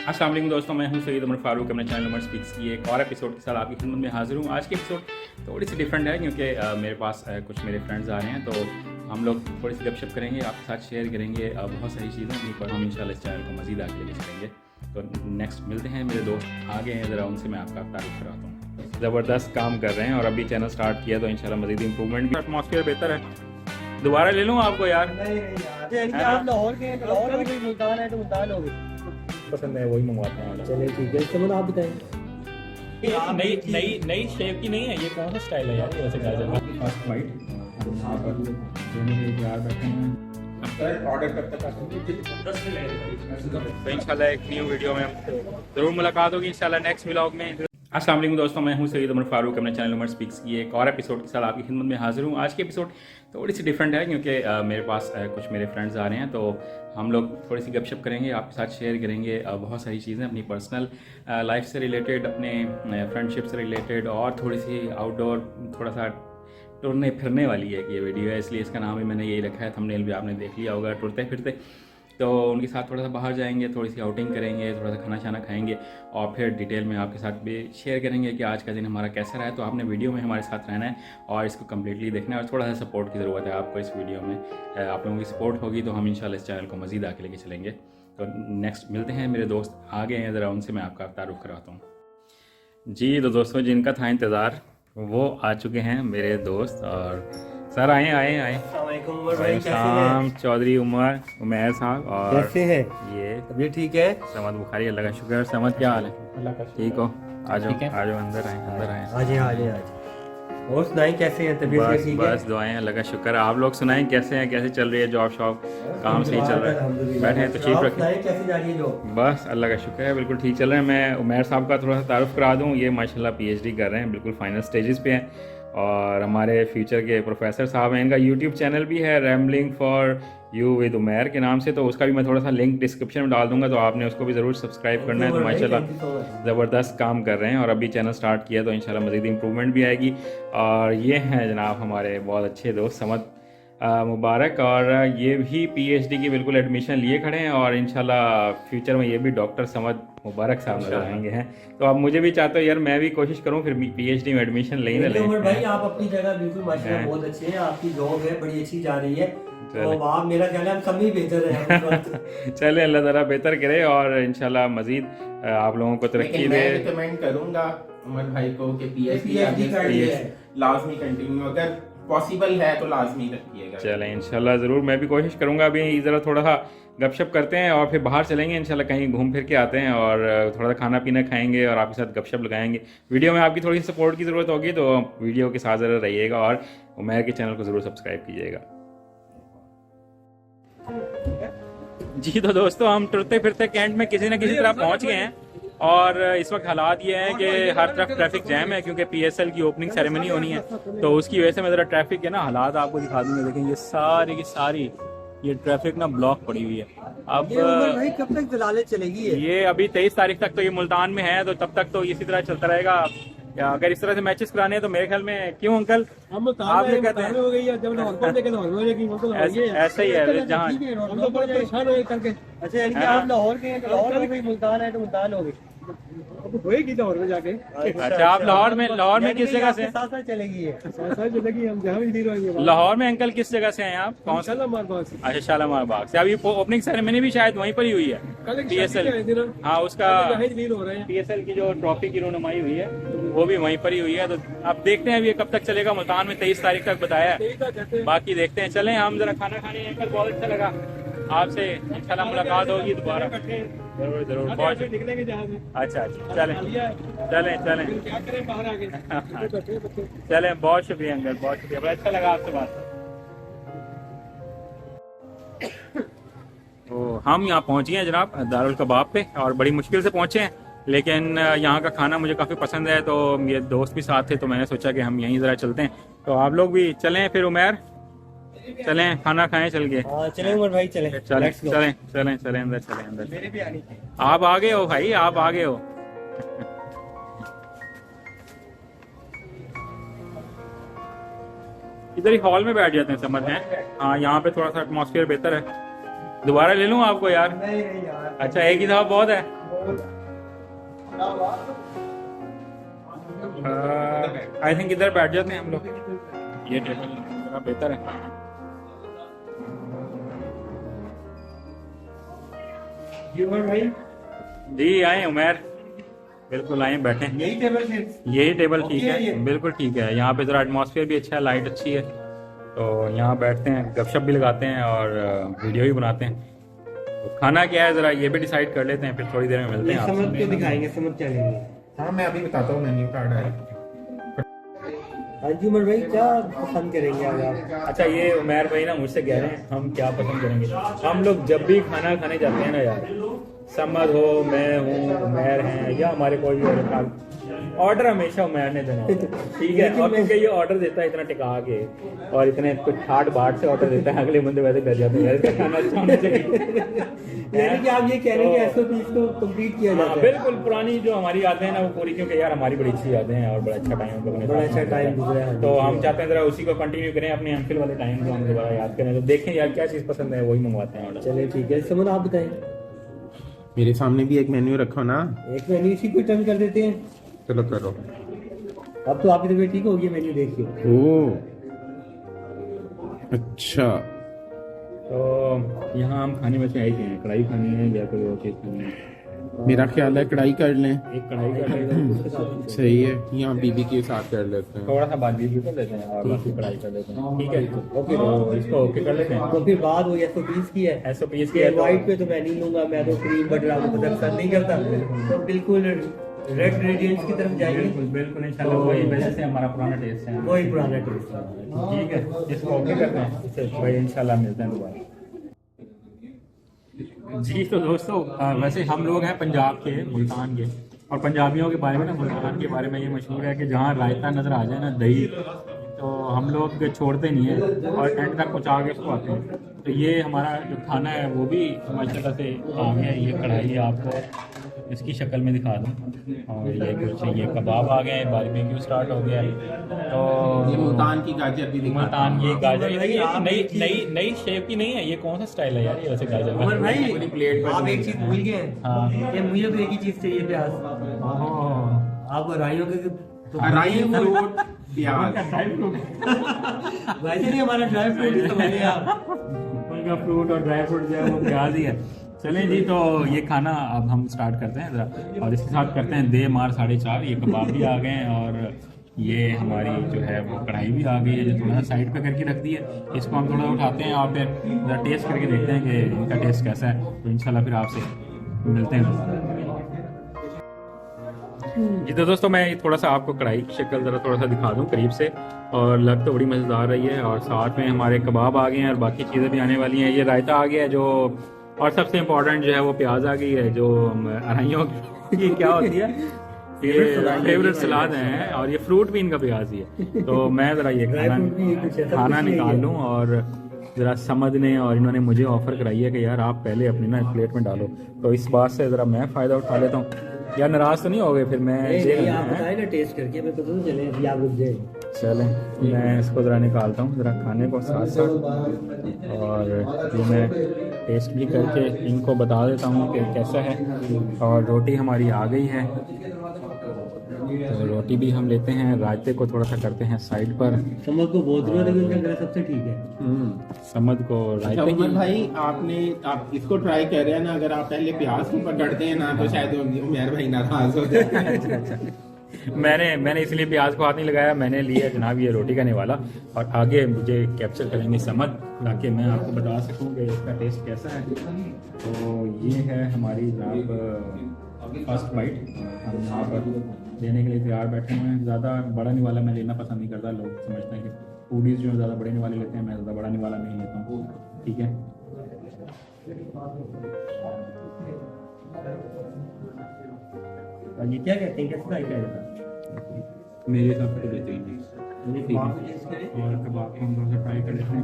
अस्सलाम वालेकुम दोस्तों, मैं हूं सैयद उमर फारूक। अपने चैनल उमर स्पीक्स की एक और एपिसोड के साथ आपकी खिदमत में हाजिर हूं। आज की एपिसोड थोड़ी सी डिफरेंट है क्योंकि मेरे पास कुछ मेरे फ्रेंड्स आ रहे हैं, तो हम लोग थोड़ी सी गपशप करेंगे, आपके साथ शेयर करेंगे बहुत सारी चीज़ें, उन्हीं पर हम इंशाल्लाह इस चैनल को मज़ीद आगे लेके चलेंगे। तो नेक्स्ट मिलते हैं, मेरे दोस्त आगे हैं, ज़रा उनसे मैं आपका तारुफ कराता हूँ। ज़बरदस्त काम कर रहे हैं और अभी चैनल स्टार्ट किया तो इंशाल्लाह मज़ीद इंप्रूवमेंट भी, एटमॉस्फेयर बेहतर है। दोबारा ले लूँ आपको यार? नहीं यार, आप लाहौर के हैं, लाहौर हो गई, मुल्तान है तो मुल्तान हो गई। पसंद है वही मंगवाता हूँ। चलिए ठीक है, चलो आप बताएं। नई शेप की नहीं है ये, कौन सा स्टाइल है यार ये? वैसे फर्स्ट वाइट ऑर्डर कब तक तो इंशाल्लाह एक न्यू वीडियो में ज़रूर मुलाकात होगी इंशाल्लाह नेक्स्ट व्लॉग में। अस्सलाम वालेकुम दोस्तों, मैं हूं सैयद उमर फारूक। अपने चैनल उमर स्पीक्स की एक और एपिसोड के साथ आपकी खिदमत में हाजिर हूं। आज की एपिसोड थोड़ी सी डिफरेंट है क्योंकि मेरे पास कुछ मेरे फ्रेंड्स आ रहे हैं, तो हम लोग थोड़ी सी गपशप करेंगे, आपके साथ शेयर करेंगे बहुत सारी चीज़ें अपनी पर्सनल लाइफ से रिलेटेड, अपने फ्रेंडशिप से रिलेटेड, और थोड़ी सी आउटडोर, थोड़ा सा टुरने फिरने वाली है ये वीडियो है, इसलिए इसका नाम भी मैंने यही रखा है। थंबनेल भी आपने देख लिया होगा, टुरते फिरते। तो उनके साथ थोड़ा सा बाहर जाएंगे, थोड़ी सी आउटिंग करेंगे, थोड़ा सा खाना शाना खाएंगे और फिर डिटेल में आपके साथ भी शेयर करेंगे कि आज का दिन हमारा कैसा रहा है। तो आपने वीडियो में हमारे साथ रहना है और इसको कम्प्लीटली देखना है, और थोड़ा सा सपोर्ट की ज़रूरत है आपको इस वीडियो में। आप लोगों की सपोर्ट होगी तो हम इंशाल्लाह इस चैनल को मज़ीद आगे लेके चलेंगे। तो नेक्स्ट मिलते हैं, मेरे दोस्त आगे हैं, ज़रा उनसे मैं आपका तारुफ कराता हूँ। जी तो दोस्तों, जिनका था इंतज़ार वो आ चुके हैं मेरे दोस्त। और सर आए आए आए शाम चौधरी उमर साहब, और कैसे हैं? ये तबीयत ठीक है? समद बुखारी, अल्लाह का शुक्र। समद क्या हाल है? अल्लाह का ठीक हो? आ जाओ आ जाओ, अंदर आए अंदर आए। आज और सुनाएं, कैसे हैं? तबीयत बस ठीक है? बस दुआएं, अल्लाह का शुक्र। आप लोग सुनाएं कैसे हैं, कैसे चल रही है जॉब शॉप, काम सही चल रहा है? बैठे हैं तो चीप रखें। कैसे जा रही है जॉब? बस अल्लाह का शुक्र है, बिल्कुल ठीक चल रहा है। मैं उमर साहब का थोड़ा सा तारुफ करा दूँ, ये माशाल्लाह PhD कर रहे हैं, बिल्कुल फाइनल स्टेजेस पे हैं, और हमारे फ्यूचर के प्रोफेसर साहब हैं। इनका यूट्यूब चैनल भी है, rambling for you with Umar के नाम से, तो उसका भी मैं थोड़ा सा लिंक डिस्क्रिप्शन में डाल दूंगा, तो आपने उसको भी ज़रूर सब्सक्राइब करना है। तो माशाल्लाह ज़बरदस्त काम कर रहे हैं और अभी चैनल स्टार्ट किया तो इंशाल्लाह मज़ीद इंप्रूवमेंट भी आएगी। और ये हैं जनाब हमारे बहुत अच्छे दोस्त समद मुबारक, और ये भी PhD की बिल्कुल एडमिशन लिए खड़े हैं, और इंशाल्लाह फ्यूचर में ये भी डॉक्टर समद मुबारक साहब नजर आएंगे हैं। तो आप मुझे भी चाहते हो यार मैं भी कोशिश करूं फिर PhD में एडमिशन ले ही उमर भाई, आप अपनी जगह बिल्कुल माशाल्लाह बहुत अच्छे हैं, आपकी जॉब है बड़ी अच्छी जा रही है, तो आप मेरा ख्याल है हम सभी बेहतर हैं। चले अल्लाह ताला बेहतर करे और इंशाल्लाह मजीद आप लोगों को तरक्की दे। रिकमेंड करूंगा उमर भाई को कि PhD लाजमी कंटिन्यू, अगर पॉसिबल है तो लाजमी रखिएगा। चलें इंशाल्लाह ज़रूर, मैं भी कोशिश करूंगा। अभी ज़रा थोड़ा सा गपशप करते हैं और फिर बाहर चलेंगे इंशाल्लाह, कहीं घूम फिर के आते हैं और थोड़ा सा खाना पीना खाएंगे और आपके साथ गपशप लगाएंगे। वीडियो में आपकी थोड़ी सी सपोर्ट की ज़रूरत होगी, तो वीडियो के साथ ज़रा रहिएगा और उमर के चैनल को ज़रूर सब्सक्राइब कीजिएगा। जी तो दोस्तों, हम टुरते फिरते कैंट में किसी न किसी तरह पहुँच गए हैं, और इस वक्त हालात ये हैं कि हर तरफ ट्रैफिक जैम है क्योंकि PSL की ओपनिंग सेरेमनी होनी है, तो उसकी वजह से मैं ज़रा ट्रैफिक के ना हालात आपको दिखा दूँगा। देखें ये सारी की सारी ये ट्रैफिक ना ब्लॉक पड़ी हुई है। अब भाई कब तक दलालें चलेगी ये अभी 23 तारीख तक तो ये मुल्तान में है, तो तब तक तो इसी तरह चलता रहेगा। या अगर इस तरह से मैचेस कराने हैं तो मेरे ख्याल में, क्यों अंकल आपने कहते हैं हो गई है, जब ऐसा ही है जहाँ। अच्छा, यानी कि आप लाहौर के हैं तो लाहौर हो गई, मुल्तान है तो मुल्तान हो गई, होएगी लाहौर में जाके। अच्छा, आप लाहौर में किस जगह से? साथ साथ चलेगी है, साथ साथ चलेगी, हम जहाँ भी डील होंगे। लाहौर में अंकल किस जगह से हैं आप? कौन सा? शालामार बाग से। अच्छा, शालामार बाग से। अभी ओपनिंग सेरेमनी भी शायद वहीं पर ही हुई है, PSL। हाँ, उसका PSL की जो ट्रॉफी की रोनुमाई हुई है वो भी वहीं पर ही हुई है। तो अब देखते हैं अभी कब तक चलेगा। मुल्तान में 23 तारीख तक बताया है, बाकी देखते हैं। चलें हम जरा खाना खाने। अंकल बहुत अच्छा लगा आपसे, इंशाल्लाह मुलाकात होगी दोबारा। जरूर जरूर बहुत निकलेंगे जहाँ से। अच्छा अच्छा, चलें चलें चलें क्या करें, बाहर आ गए। चलें, बहुत शुक्रिया अंकल, बहुत शुक्रिया, बड़ा अच्छा लगा आपसे बात। तो हम यहाँ पहुँच गए हैं जनाब दारुल कबाब पे, और बड़ी मुश्किल से पहुँचे हैं, लेकिन यहाँ का खाना मुझे काफ़ी पसंद है, तो ये दोस्त भी साथ थे, तो मैंने सोचा कि हम यहीं ज़रा चलते हैं। तो आप लोग भी चलें फिर उमर, चलें खाना खाएं चल के। चलें उमर भाई, चलें चलें चलें चलें चलें अंदर, चलें अंदर। मेरे भी आनी चाहिए। आप आ गए हो भाई, आप आ गए हो। इधर ही हॉल में बैठ जाते हैं, समझ हैं? हाँ, यहाँ पे थोड़ा सा एटमॉस्फेयर बेहतर है। दोबारा ले लूँ आपको यार? नहीं यार, अच्छा, एक ही दफा बहुत है। आई थिंक इधर बैठ जाते हैं हम लोग, ये टेबल थोड़ा बेहतर है। जी आए उमर, बिल्कुल आए बैठे। यही टेबल ठीक है, बिल्कुल ठीक है। यहाँ पे ज़रा एटमॉस्फेयर भी अच्छा है, लाइट अच्छी है, तो यहाँ बैठते हैं, गपशप भी लगाते हैं और वीडियो भी बनाते हैं। तो खाना क्या है ज़रा ये भी डिसाइड कर लेते हैं, फिर थोड़ी देर में मिलते हैं समझ के दिखाएंगे, समझ चलेंगे। हाँ मैं अभी बताता हूँ मेन्यू कार्ड है। हाँ जी उमर भाई, क्या पसंद करेंगे आज आप? अच्छा ये उमर भाई ना मुझसे कह रहे हैं हम क्या पसंद करेंगे। हम लोग जब भी खाना खाने जाते हैं ना यार, समद हो, मैं हूँ, उमर हैं या हमारे कोई भी और, ऑर्डर हमेशा उमर ने देना होता है, ठीक है। और क्योंकि ये ऑर्डर देता है इतना टिका के और इतने कुछ ठाट बाट से ऑर्डर देता है, अगले बंदे वैसे कर जाते हैं इसका खाना अच्छा होना चाहिए। यानी कि आप ये कह रहे हैं कि एसओपी को कंप्लीट किया जाता है। बिल्कुल, पुरानी जो हमारी यादें हैं ना वो पूरी, क्योंकि यार हमारी बड़ी अच्छी यादें हैं और बड़ा अच्छा टाइम बड़ा अच्छा टाइम गुजरा है, तो हम चाहते हैं जरा उसी को कंटिन्यू करें, अपने एमफिल वाले टाइम को हम दोबारा याद करें। तो देखें यार क्या चीज़ पसंद है वही मंगवाते हैं ऑर्डर। चलिए ठीक है, समझ आप बताएं। मेरे सामने भी एक मेन्यू रखो ना। एक मेन्यू इसी को टर्न कर देते हैं। चलो करो। अब तो आपकी तबीयत ठीक होगी, मेन्यू देखिए। ओह अच्छा, तो यहाँ हम खाने में से आई हैं, कढ़ाई खानी है या कोई और चीज़ खानी है। मेरा ख्याल है कढ़ाई कर लें। एक कढ़ाई कर लेते हैं, उसके साथ सही है, यहाँ बीबी के साथ कर लेते हैं। थोड़ा सा बाकी भी कर लेते हैं और बाकी कढ़ाई कर लेते हैं, ठीक है। ओके, तो इसको ओके कर लेते हैं। तो फिर बाद वो एसओपीज की है, एसओपीज कि व्हाइट पे तो मैं नहीं लूंगा, मैं तो क्रीम बटर आपको पसंद नहीं करता, तो बिल्कुल रेड ग्रेडियंट्स की तरफ जाएंगे। बिल्कुल बिल्कुल इंशाल्लाह, वही वजह से हमारा पुराना टेस्ट है, वही पुराना टेस्ट है। ठीक है। इसको ओके करते हैं, इससे भाई इंशाल्लाह मिलते हैं दोबारा। जी तो दोस्तों वैसे हम लोग हैं पंजाब के, मुल्तान के, और पंजाबियों के बारे में ना, मुल्तान के बारे में ये मशहूर है कि जहाँ रायता नज़र आ जाए ना, दही, तो हम लोग छोड़ते नहीं हैं और एंड तक पहुँचा के उसको आते हैं। तो ये हमारा जो खाना है वो भी माशाल्लाह से आ गया। ये कढ़ाई आपको इसकी शक्ल में दिखा दूँ, और ये कुछ ये कबाब आ गए, बारबेक्यू स्टार्ट हो गया। तो ये मुल्तान की गाजर भी दिखाता मुल्तान हूँ। ये गाजर, ये नई नई नई शेप की नहीं है, ये कौन सा स्टाइल है यार ये वैसे गाजर का? उमर भाई पूरी प्लेट पर आप एक चीज भूल गए हैं। हाँ। ये मुझे तो एक ही चीज चाहिए, प्याज। आप राइयों के तो राई फ्रूट प्याज ड्राई फ्रूट वैसे नहीं, हमारा ड्राई फ्रूट समझिए आप। उनका फ्रूट और ड्राई फ्रूट जो है वो प्याज ही है। चलें जी, तो ये खाना अब हम स्टार्ट करते हैं ज़रा, और इसके साथ करते हैं दे मार 4.5। ये कबाब भी आ गए हैं और ये हमारी जो है वो कढ़ाई भी आ गई है, जो थोड़ा सा साइड पे करके रख दी है। इसको हम थोड़ा उठाते हैं और फिर ज़रा टेस्ट करके देखते हैं कि इनका टेस्ट कैसा है। तो इंशाल्लाह फिर आपसे मिलते हैं। जी तो दोस्तों मैं थोड़ा सा आपको कढ़ाई की शक्ल ज़रा थोड़ा सा दिखा दूं करीब से, और लग तो बड़ी मज़ेदार रही है। और साथ में हमारे कबाब आ गए हैं और बाकी चीज़ें भी आने वाली हैं। ये रायता आ गया है जो, और सबसे इम्पोर्टेंट जो है वो प्याज आ गई है, जो अराइयों की क्या होती है, ये फेवरेट सलाद है, और ये फ्रूट भी इनका प्याज ही है। तो मैं ज़रा ये खाना निकाल लूँ, और ज़रा समझ ने और इन्होंने मुझे ऑफ़र कराई है कि यार आप पहले अपनी ना प्लेट में डालो, तो इस बात से ज़रा मैं फ़ायदा उठा लेता हूँ। यार नाराज़ तो नहीं हो गए फिर? मैं आप बताए ना टेस्ट करके, मैं पता चले अभी आप रुक जाए। चलें मैं इसको ज़रा निकालता हूँ ज़रा खाने को साथ साथ, और ये मैं टेस्ट भी करके इनको बता देता हूँ कि कैसा है। और रोटी हमारी आ गई है, तो रोटी भी हम लेते हैं, रायते को थोड़ा सा करते हैं साइड पर। समझ को बहुत जरूरत है, उनका गला सबसे ठीक है। समझ को अच्छा रायते उमर भाई, आप इसको ट्राई कर रहे हैं ना, अगर आप पहले प्याज को पकड़ते हैं ना तो शायद उमर भाई नाराज हो जाए। मैंने इसलिए प्याज को हाथ नहीं लगाया, मैंने लिया जनाब ये रोटी का निवाला, और आगे मुझे कैप्चर करेंगे समझ, ताकि मैं आपको बता सकूं कि इसका टेस्ट कैसा है। तो ये है हमारी जनाब फर्स्ट बाइट, हम यहाँ पर देने के लिए तैयार बैठे हुए हैं। ज़्यादा बड़ा निवाला मैं लेना पसंद नहीं करता, लोग समझते हैं कि फूडीज़ जो ज़्यादा बड़े निवाले लेते हैं, मैं ज़्यादा बड़ा निवाला नहीं लेता हूँ, ठीक है। ये क्या कहते हैं, कैसे क्या रहता मेरे हिसाब से देते ही ठीक है। और कबाब को हम थोड़ा सा फ्राई कर लेते हैं।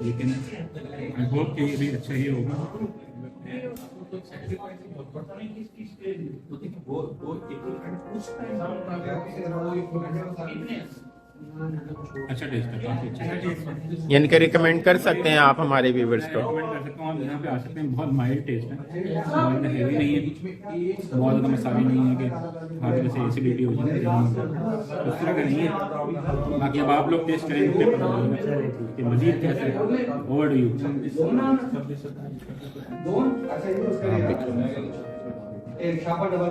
लेकिन आई होप कि ये भी अच्छा ही होगा। अच्छा टेस्ट है, काफी अच्छा। यानी कि रिकमेंड कर सकते हैं आप हमारे व्यूवर्स को। रिकमेंड कर सकता हूँ, आप यहाँ पे आ सकते हैं। बहुत माइल्ड टेस्ट है, बहुत हेवी नहीं है, बहुत ज़्यादा मसाले नहीं है कि हर तरह से एसिडिटी हो जाए, उस तरह का नहीं है। बाकी अब आप लोग टेस्ट करेंगे तो पता चलेगा कि मजीद कैसे। ओवर टू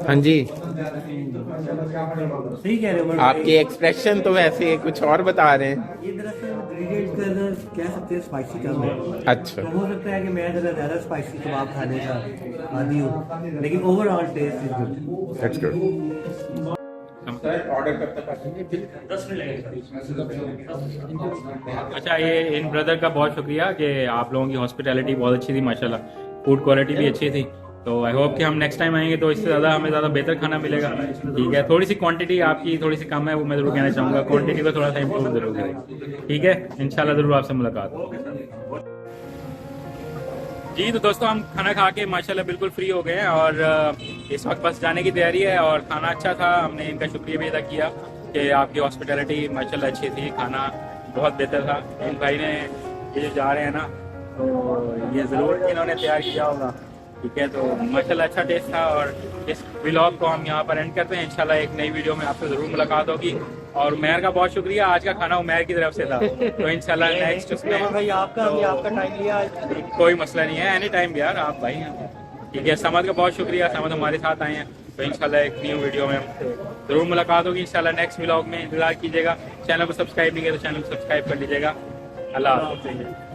हाँ जी, सही कह रहे हो आपके एक्सप्रेशन तो वैसे कुछ और बता रहे हैं। ये दरअसल इंग्रेडिएंट्स के अंदर कह सकते हैं स्पाइसी कम है। अच्छा, तो हो सकता है कि मैं जरा ज़्यादा स्पाइसी कबाब खाने का आदी हूँ, लेकिन overall taste is good. That's good. Sir order कब तक आ जाएंगे? 10 मिनट लगेगा। अच्छा, ये इन ब्रदर का बहुत शुक्रिया कि आप लोगों की हॉस्पिटैलिटी बहुत अच्छी थी माशाल्लाह, फूड क्वालिटी भी अच्छी थी। तो आई होप कि हम नेक्स्ट टाइम आएंगे तो इससे ज़्यादा हमें ज़्यादा बेहतर खाना मिलेगा। ठीक है, थोड़ी सी क्वांटिटी आपकी थोड़ी सी कम है, वो मैं ज़रूर कहना चाहूँगा, क्वांटिटी को थोड़ा सा इम्प्रूव जरूर करें। ठीक है, इंशाल्लाह ज़रूर आपसे मुलाकात होगी। जी तो दोस्तों, हम खाना खा के माशाल्लाह बिल्कुल फ्री हो गए हैं और इस वक्त बस जाने की तैयारी है। और खाना अच्छा था, हमने इनका शुक्रिया भी अदा किया कि आपकी हॉस्पिटैलिटी माशाल्लाह अच्छी थी, खाना बहुत बेहतर था। इन भाई ने ये जो जा रहे हैं ना, तो ये ज़रूर इन्होंने तैयार किया होगा। ठीक है, तो माशाल्लाह अच्छा टेस्ट था। और इस व्लॉग को हम यहाँ पर एंड करते हैं। इंशाल्लाह एक नई वीडियो में आपसे ज़रूर मुलाकात होगी। और उमैर का बहुत शुक्रिया, आज का खाना उमैर की तरफ से था। तो इंशाल्लाह नेक्स्ट उसमें भाई आपका आपका टाइम लिया, कोई मसला नहीं है, एनी टाइम यार, आप भाई हैं। ठीक है, समद का बहुत शुक्रिया, समद हमारे साथ आए हैं। तो इंशाल्लाह एक न्यू वीडियो में ज़रूर मुलाकात होगी। इंशाल्लाह नेक्स्ट व्लॉग में इंतजार कीजिएगा। चैनल को सब्सक्राइब नहीं किया तो चैनल को सब्सक्राइब कर लीजिएगा। अल्लाह हाफ़िज़।